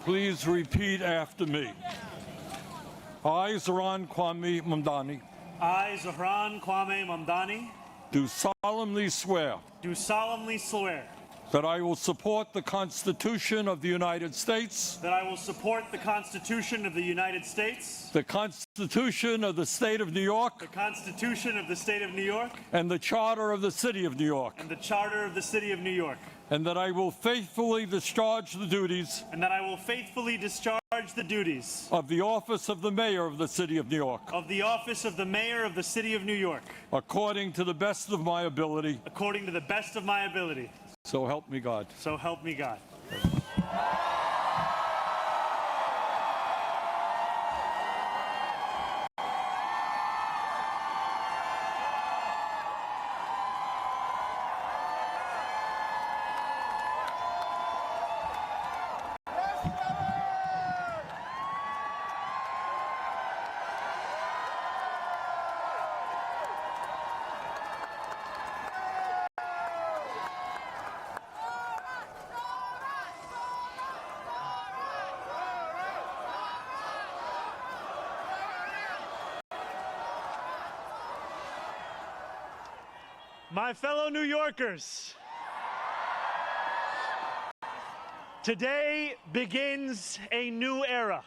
Please repeat after me. I, Zohran Mamdani, I, Zohran Mamdani, do solemnly swear that I will support the Constitution of the United States, that I will support the Constitution of the United States, the Constitution of the State of New York, the Constitution of the State of New York, and the Charter of the City of New York, and the Charter of the City of New York, and that I will faithfully discharge the duties and that I will faithfully discharge the duties of the office of the Mayor of the City of New York, of the office of the Mayor of the City of New York, according to the best of my ability. according to the best of my ability. So help me God. So help me God. My fellow New Yorkers, today begins a new era.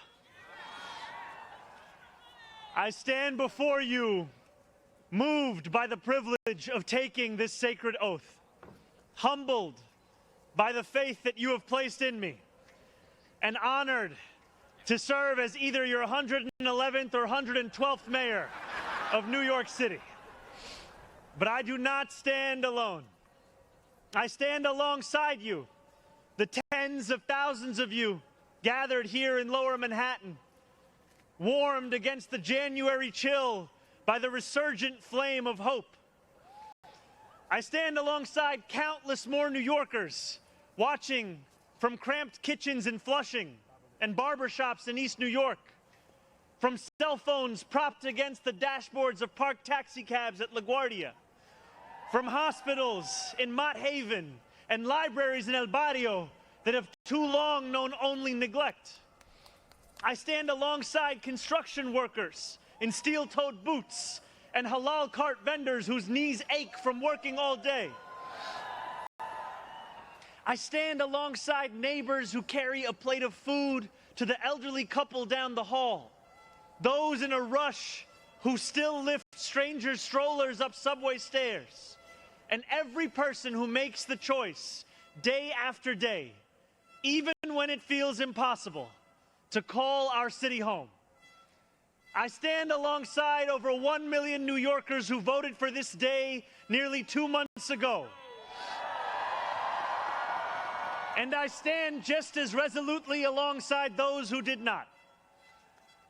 I stand before you, moved by the privilege of taking this sacred oath, humbled by the faith that you have placed in me, and honored to serve as either your 111th or 112th mayor of New York City. But I do not stand alone. I stand alongside you, the tens of thousands of you gathered here in Lower Manhattan, warmed against the January chill by the resurgent flame of hope. I stand alongside countless more New Yorkers watching from cramped kitchens in Flushing and barbershops in East New York, from cell phones propped against the dashboards of parked taxicabs at LaGuardia, from hospitals in Mott Haven and libraries in El Barrio that have too long known only neglect. I stand alongside construction workers in steel-toed boots and halal cart vendors whose knees ache from working all day. I stand alongside neighbors who carry a plate of food to the elderly couple down the hall, those in a rush who still lift strangers' strollers up subway stairs, and every person who makes the choice day after day, even when it feels impossible, to call our city home. I stand alongside over 1 million New Yorkers who voted for this day nearly 2 months ago. And I stand just as resolutely alongside those who did not.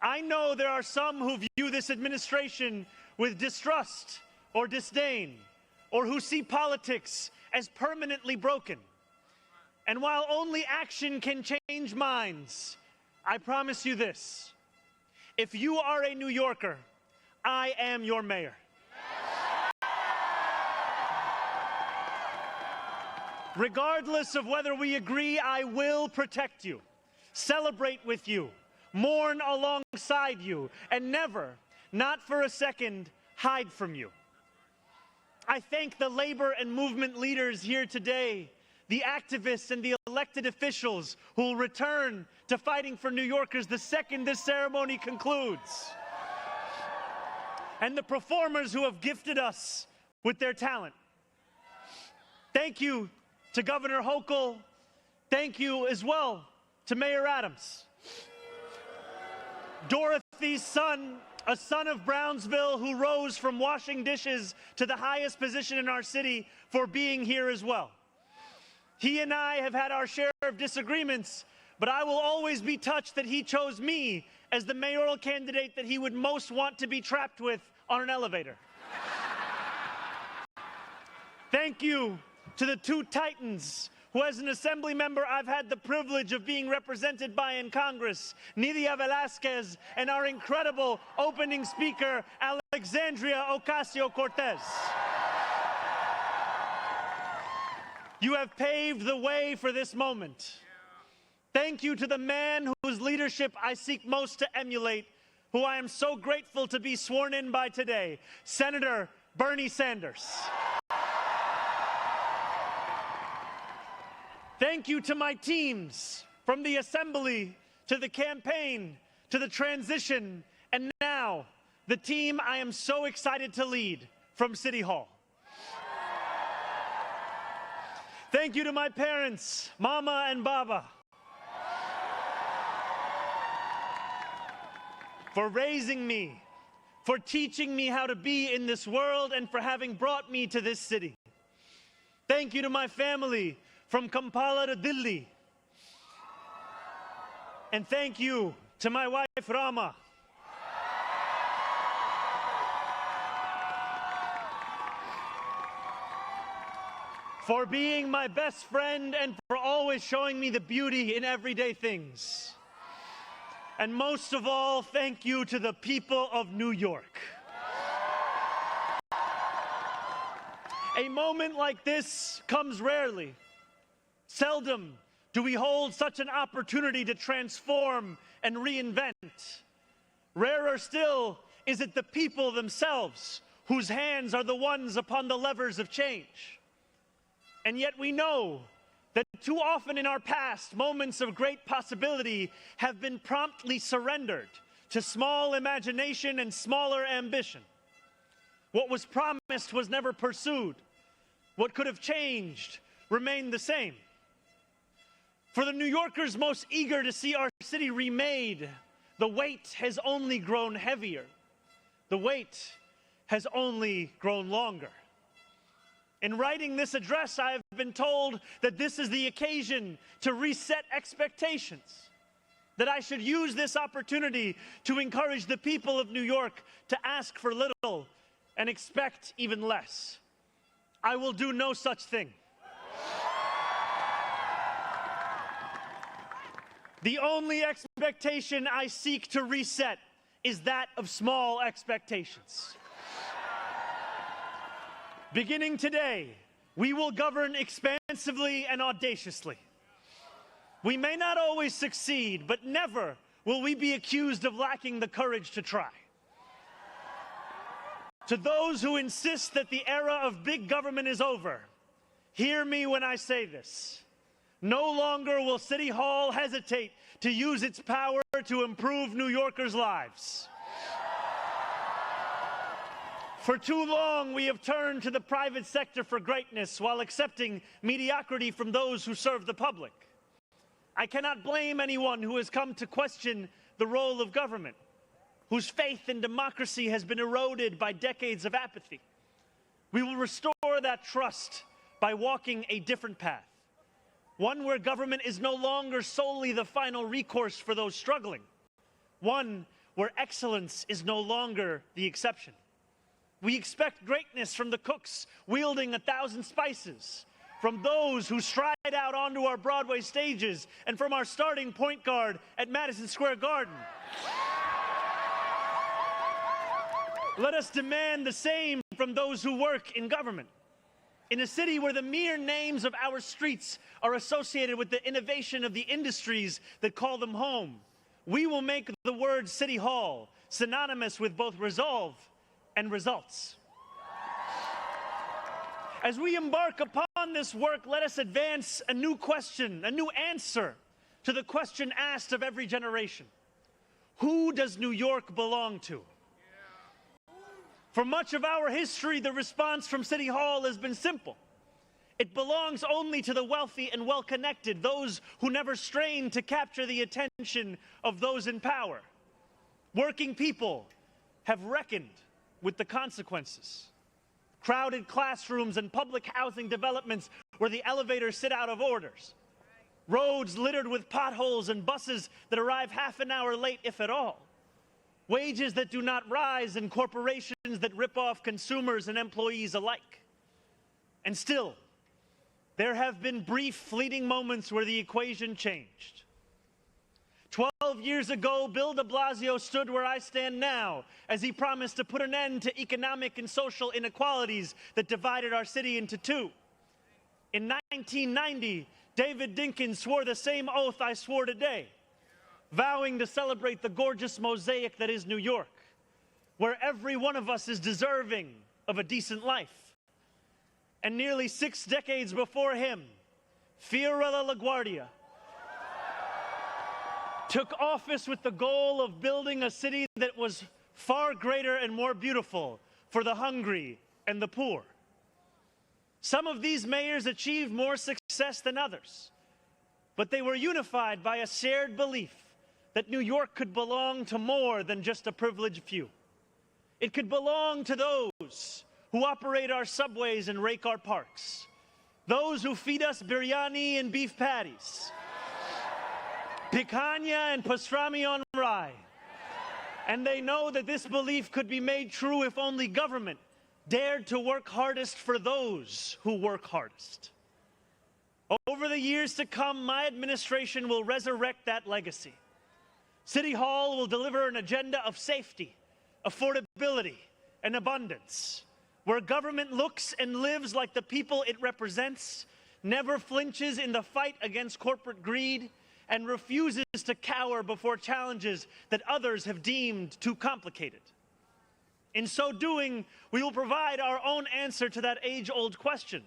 I know there are some who view this administration with distrust or disdain, or who see politics as permanently broken. And while only action can change minds, I promise you this: if you are a New Yorker, I am your mayor. Regardless of whether we agree, I will protect you, celebrate with you, mourn alongside you, and never, not for a second, hide from you. I thank the labor and movement leaders here today, the activists and the elected officials who will return to fighting for New Yorkers the second this ceremony concludes, and the performers who have gifted us with their talent. Thank you to Governor Hochul. Thank you as well to Mayor Adams. Dorothy's son, a son of Brownsville who rose from washing dishes to the highest position in our city, for being here as well. He and I have had our share of disagreements, but I will always be touched that he chose me as the mayoral candidate that he would most want to be trapped with on an elevator. Thank you to the two titans who, as an assembly member, I've had the privilege of being represented by in Congress, Nidia Velázquez and our incredible opening speaker, Alexandria Ocasio-Cortez. You have paved the way for this moment. Thank you to the man whose leadership I seek most to emulate, who I am so grateful to be sworn in by today, Senator Bernie Sanders. Thank you to my teams, from the assembly to the campaign to the transition, and now the team I am so excited to lead from City Hall. Thank you to my parents, Mama and Baba, for raising me, for teaching me how to be in this world, and for having brought me to this city. Thank you to my family, from Kampala to Delhi. And thank you to my wife, Rama. For being my best friend and for always showing me the beauty in everyday things. And most of all, thank you to the people of New York. A moment like this comes rarely. Seldom do we hold such an opportunity to transform and reinvent. Rarer still is it the people themselves whose hands are the ones upon the levers of change. And yet we know that too often in our past, moments of great possibility have been promptly surrendered to small imagination and smaller ambition. What was promised was never pursued. What could have changed remained the same. For the New Yorkers most eager to see our city remade, the weight has only grown heavier. The weight has only grown longer. In writing this address, I have been told that this is the occasion to reset expectations, that I should use this opportunity to encourage the people of New York to ask for little and expect even less. I will do no such thing. The only expectation I seek to reset is that of small expectations. Beginning today, we will govern expansively and audaciously. We may not always succeed, but never will we be accused of lacking the courage to try. To those who insist that the era of big government is over, hear me when I say this. No longer will City Hall hesitate to use its power to improve New Yorkers' lives. For too long, we have turned to the private sector for greatness while accepting mediocrity from those who serve the public. I cannot blame anyone who has come to question the role of government, whose faith in democracy has been eroded by decades of apathy. We will restore that trust by walking a different path, one where government is no longer solely the final recourse for those struggling, one where excellence is no longer the exception. We expect greatness from the cooks wielding 1,000 spices, from those who stride out onto our Broadway stages, and from our starting point guard at Madison Square Garden. Let us demand the same from those who work in government. In a city where the mere names of our streets are associated with the innovation of the industries that call them home, we will make the word City Hall synonymous with both resolve and results. As we embark upon this work, let us advance a new question, a new answer to the question asked of every generation. Who does New York belong to? For much of our history, the response from City Hall has been simple. It belongs only to the wealthy and well-connected, those who never strain to capture the attention of those in power. Working people have reckoned with the consequences. Crowded classrooms and public housing developments where the elevators sit out of orders. Roads littered with potholes and buses that arrive half an hour late, if at all. Wages that do not rise and corporations that rip off consumers and employees alike. And still, there have been brief, fleeting moments where the equation changed. 12 years ago, Bill de Blasio stood where I stand now as he promised to put an end to economic and social inequalities that divided our city into two. In 1990, David Dinkins swore the same oath I swore today, vowing to celebrate the gorgeous mosaic that is New York, where every one of us is deserving of a decent life. And nearly 6 decades before him, Fiorella LaGuardia took office with the goal of building a city that was far greater and more beautiful for the hungry and the poor. Some of these mayors achieved more success than others, but they were unified by a shared belief that New York could belong to more than just a privileged few. It could belong to those who operate our subways and rake our parks, those who feed us biryani and beef patties, picanha and pastrami on rye. And they know that this belief could be made true if only government dared to work hardest for those who work hardest. Over the years to come, my administration will resurrect that legacy. City Hall will deliver an agenda of safety, affordability, and abundance, where government looks and lives like the people it represents, never flinches in the fight against corporate greed, and refuses to cower before challenges that others have deemed too complicated. In so doing, we will provide our own answer to that age-old question: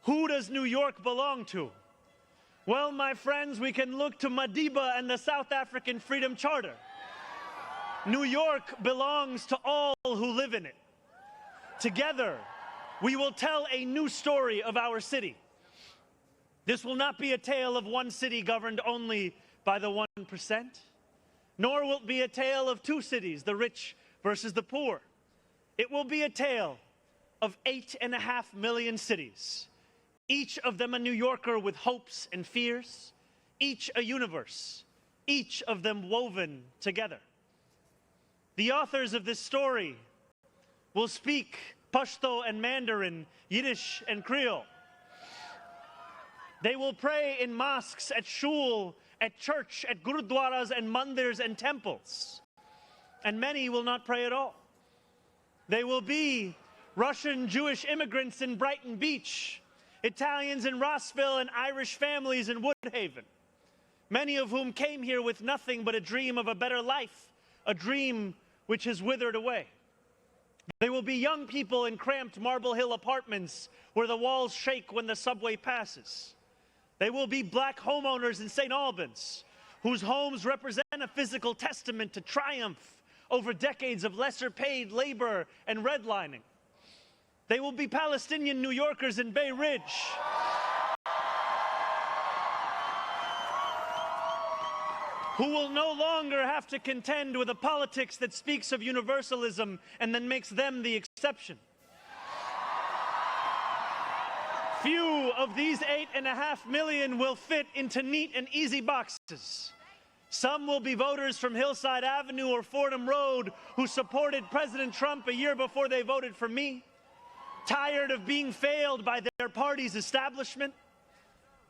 who does New York belong to? Well, my friends, we can look to Madiba and the South African Freedom Charter. New York belongs to all who live in it. Together, we will tell a new story of our city. This will not be a tale of one city governed only by the 1%, nor will it be a tale of two cities, the rich versus the poor. It will be a tale of 8.5 million cities, each of them a New Yorker with hopes and fears, each a universe, each of them woven together. The authors of this story will speak Pashto and Mandarin, Yiddish and Creole. They will pray in mosques, at shul, at church, at gurudwaras and mandirs and temples. And many will not pray at all. They will be Russian Jewish immigrants in Brighton Beach, Italians in Rossville, and Irish families in Woodhaven, many of whom came here with nothing but a dream of a better life, a dream which has withered away. They will be young people in cramped Marble Hill apartments where the walls shake when the subway passes. They will be black homeowners in St. Albans, whose homes represent a physical testament to triumph over decades of lesser-paid labor and redlining. They will be Palestinian New Yorkers in Bay Ridge, who will no longer have to contend with a politics that speaks of universalism and then makes them the exception. Few of these 8.5 million will fit into neat and easy boxes. Some will be voters from Hillside Avenue or Fordham Road who supported President Trump a year before they voted for me, tired of being failed by their party's establishment.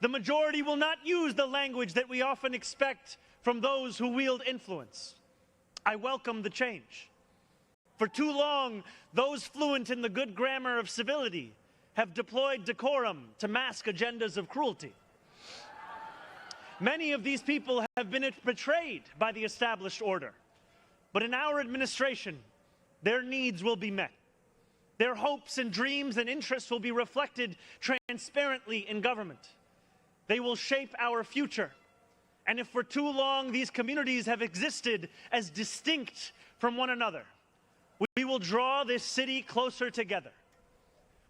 The majority will not use the language that we often expect from those who wield influence. I welcome the change. For too long, those fluent in the good grammar of civility have deployed decorum to mask agendas of cruelty. Many of these people have been betrayed by the established order. But in our administration, their needs will be met. Their hopes and dreams and interests will be reflected transparently in government. They will shape our future. And if for too long these communities have existed as distinct from one another, we will draw this city closer together.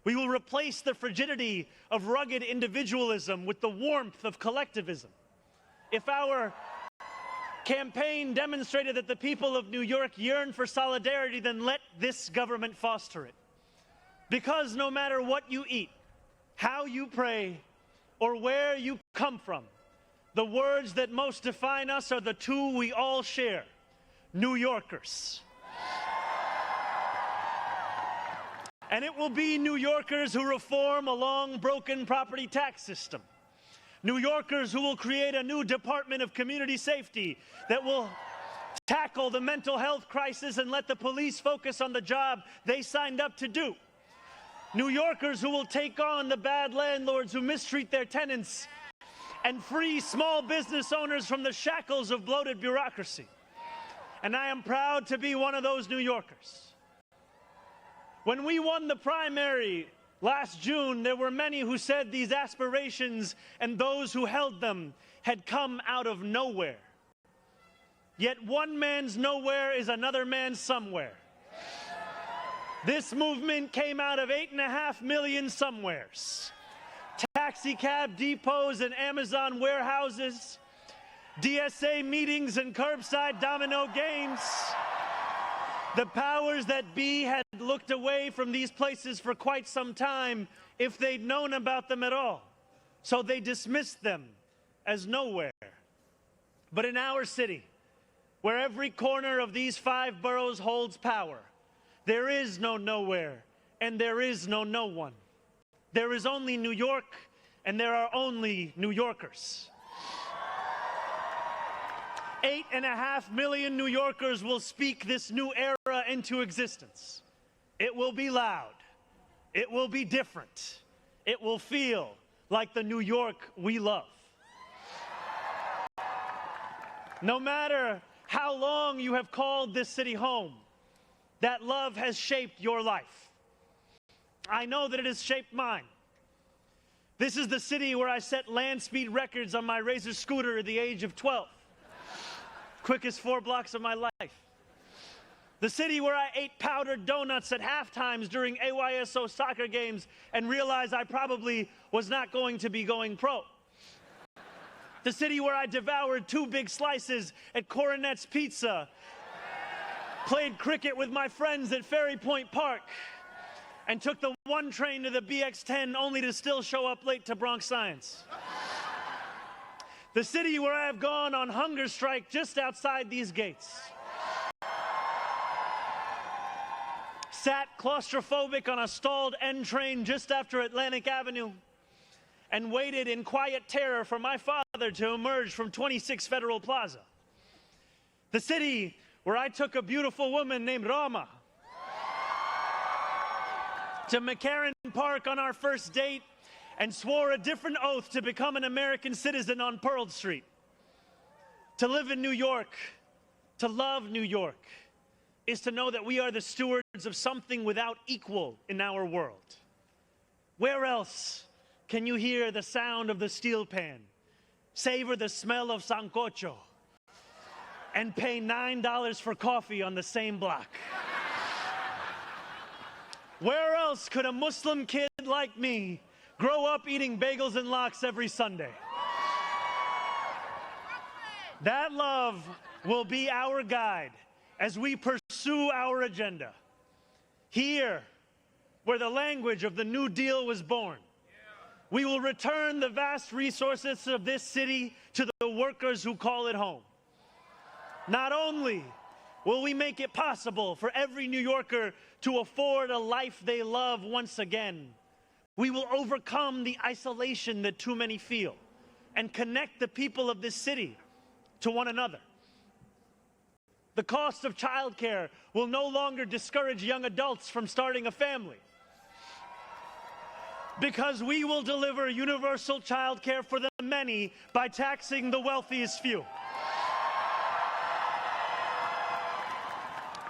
We will replace the frigidity of rugged individualism with the warmth of collectivism. If our campaign demonstrated that the people of New York yearn for solidarity, then let this government foster it. Because no matter what you eat, how you pray, or where you come from, the words that most define us are the two we all share: New Yorkers. And it will be New Yorkers who reform a long-broken property tax system. New Yorkers who will create a new Department of Community Safety that will tackle the mental health crisis and let the police focus on the job they signed up to do. New Yorkers who will take on the bad landlords who mistreat their tenants and free small business owners from the shackles of bloated bureaucracy. And I am proud to be one of those New Yorkers. When we won the primary last June, there were many who said these aspirations and those who held them had come out of nowhere. Yet one man's nowhere is another man's somewhere. This movement came out of 8.5 million somewheres. Taxi cab depots and Amazon warehouses, DSA meetings and curbside domino games. The powers that be had looked away from these places for quite some time if they'd known about them at all. So they dismissed them as nowhere. But in our city, where every corner of these 5 boroughs holds power, there is no nowhere and there is no no one. There is only New York and there are only New Yorkers. 8.5 million New Yorkers will speak this new era into existence. It will be loud. It will be different. It will feel like the New York we love. No matter how long you have called this city home, that love has shaped your life. I know that it has shaped mine. This is the city where I set land speed records on my Razor scooter at the age of 12. Quickest 4 blocks of my life. The city where I ate powdered donuts at halftimes during AYSO soccer games and realized I probably was not going to be going pro. The city where I devoured 2 big slices at Coronet's Pizza, played cricket with my friends at Ferry Point Park, and took the 1 train to the BX10 only to still show up late to Bronx Science. The city where I have gone on hunger strike just outside these gates. Sat claustrophobic on a stalled N train just after Atlantic Avenue and waited in quiet terror for my father to emerge from 26 Federal Plaza. The city where I took a beautiful woman named Rama to McCarran Park on our first date and swore a different oath to become an American citizen on Pearl Street. To live in New York, to love New York, is to know that we are the stewards of something without equal in our world. Where else can you hear the sound of the steel pan, savor the smell of sancocho, and pay $9 for coffee on the same block? Where else could a Muslim kid like me grow up eating bagels and lox every Sunday? That love will be our guide as we pursue our agenda. Here, where the language of the New Deal was born, we will return the vast resources of this city to the workers who call it home. Not only will we make it possible for every New Yorker to afford a life they love once again, we will overcome the isolation that too many feel and connect the people of this city to one another. The cost of childcare will no longer discourage young adults from starting a family, because we will deliver universal childcare for the many by taxing the wealthiest few.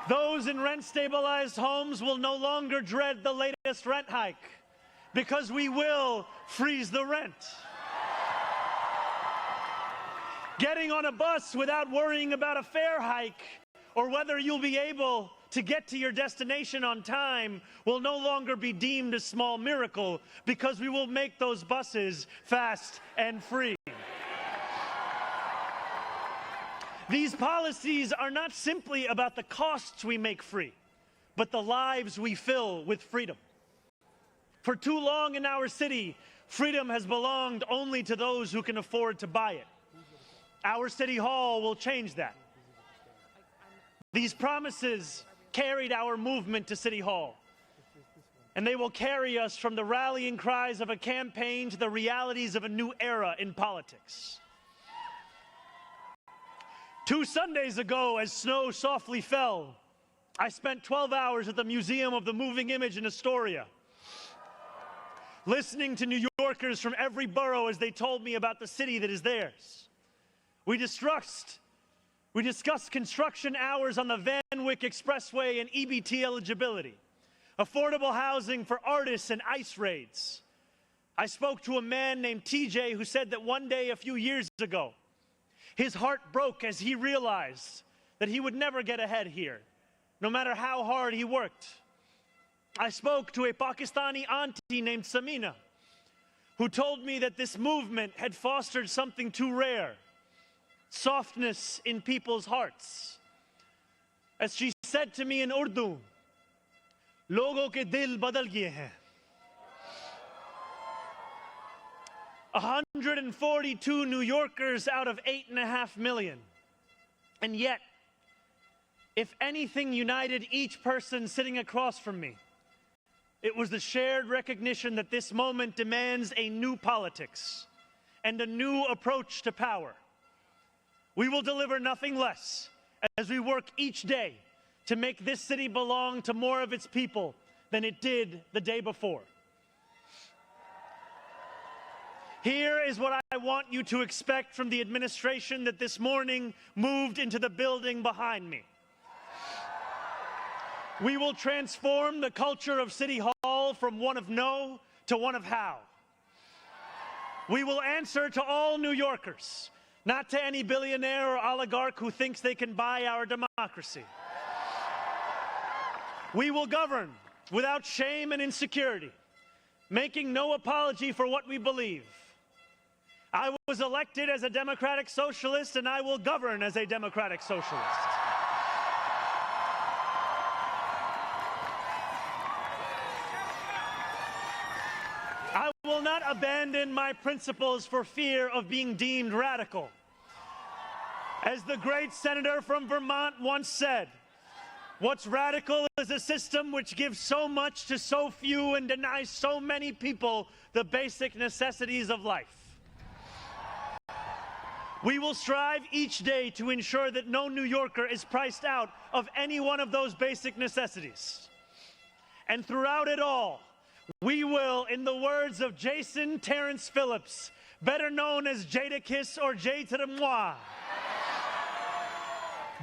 Those in rent-stabilized homes will no longer dread the latest rent hike, because we will freeze the rent. Getting on a bus without worrying about a fare hike or whether you'll be able to get to your destination on time will no longer be deemed a small miracle, because we will make those buses fast and free. These policies are not simply about the costs we make free, but the lives we fill with freedom. For too long in our city, freedom has belonged only to those who can afford to buy it. Our city hall will change that. These promises carried our movement to City Hall, and they will carry us from the rallying cries of a campaign to the realities of a new era in politics. 2 Sundays ago, as snow softly fell, I spent 12 hours at the Museum of the Moving Image in Astoria, listening to New Yorkers from every borough as they told me about the city that is theirs. We discussed construction hours on the Van Wyck Expressway and EBT eligibility, affordable housing for artists and ICE raids. I spoke to a man named TJ who said that one day a few years ago, his heart broke as he realized that he would never get ahead here, no matter how hard he worked. I spoke to a Pakistani auntie named Samina, who told me that this movement had fostered something too rare, softness in people's hearts. As she said to me in Urdu, "Logo ke dil badal gaye hain." 142 New Yorkers out of 8.5 million. And yet, if anything united each person sitting across from me, it was the shared recognition that this moment demands a new politics and a new approach to power. We will deliver nothing less as we work each day to make this city belong to more of its people than it did the day before. Here is what I want you to expect from the administration that this morning moved into the building behind me. We will transform the culture of City Hall from one of no to one of how. We will answer to all New Yorkers, not to any billionaire or oligarch who thinks they can buy our democracy. We will govern without shame and insecurity, making no apology for what we believe. I was elected as a democratic socialist, and I will govern as a democratic socialist. I will not abandon my principles for fear of being deemed radical. As the great senator from Vermont once said, what's radical is a system which gives so much to so few and denies so many people the basic necessities of life. We will strive each day to ensure that no New Yorker is priced out of any one of those basic necessities. And throughout it all, we will, in the words of Jason Terrence Phillips, better known as Jadakiss or Jay to the moi,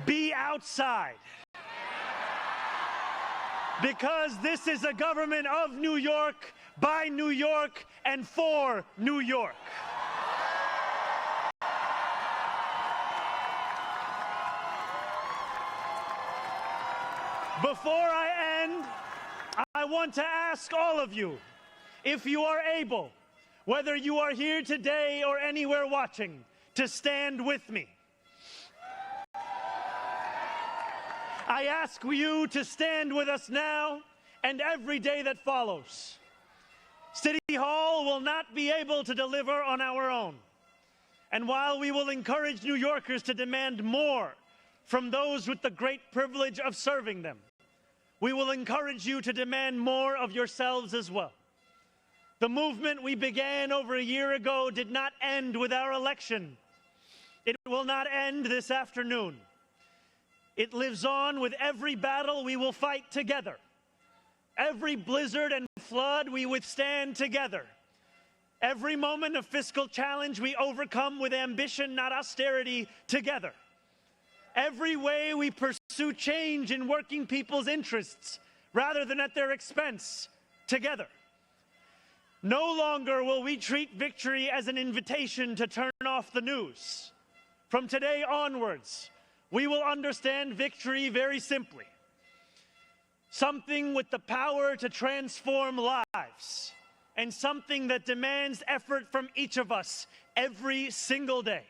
be outside. Because this is a government of New York, by New York, and for New York. Before I end, I want to ask all of you, if you are able, whether you are here today or anywhere watching, to stand with me. I ask you to stand with us now and every day that follows. City Hall will not be able to deliver on our own. And while we will encourage New Yorkers to demand more from those with the great privilege of serving them, we will encourage you to demand more of yourselves as well. The movement we began over a year ago did not end with our election. It will not end this afternoon. It lives on with every battle we will fight together. Every blizzard and flood we withstand together. Every moment of fiscal challenge we overcome with ambition, not austerity, together. Every way we pursue change in working people's interests rather than at their expense, together. No longer will we treat victory as an invitation to turn off the news. From today onwards, we will understand victory very simply. Something with the power to transform lives, and something that demands effort from each of us every single day.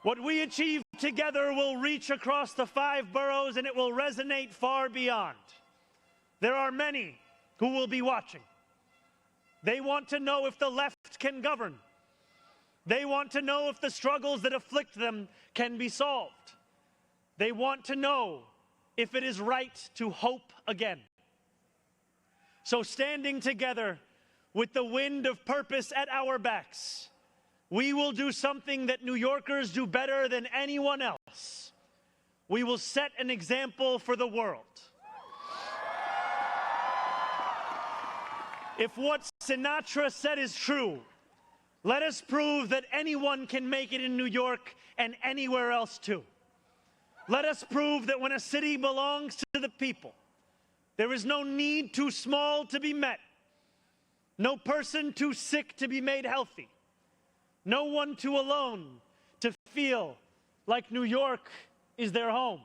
What we achieve together will reach across the 5 boroughs, and it will resonate far beyond. There are many who will be watching. They want to know if the left can govern. They want to know if the struggles that afflict them can be solved. They want to know if it is right to hope again. So standing together with the wind of purpose at our backs, we will do something that New Yorkers do better than anyone else. We will set an example for the world. If what Sinatra said is true, let us prove that anyone can make it in New York and anywhere else too. Let us prove that when a city belongs to the people, there is no need too small to be met, no person too sick to be made healthy, no one too alone to feel like New York is their home.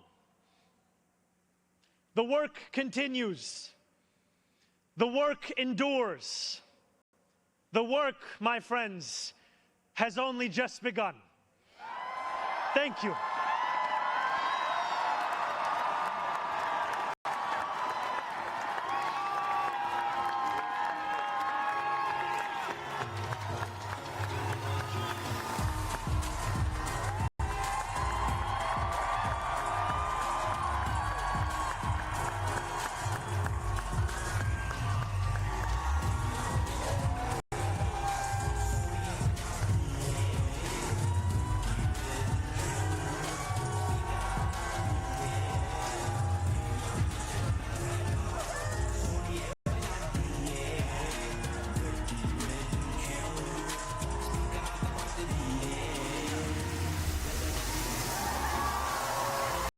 The work continues. The work endures. The work, my friends, has only just begun. Thank you.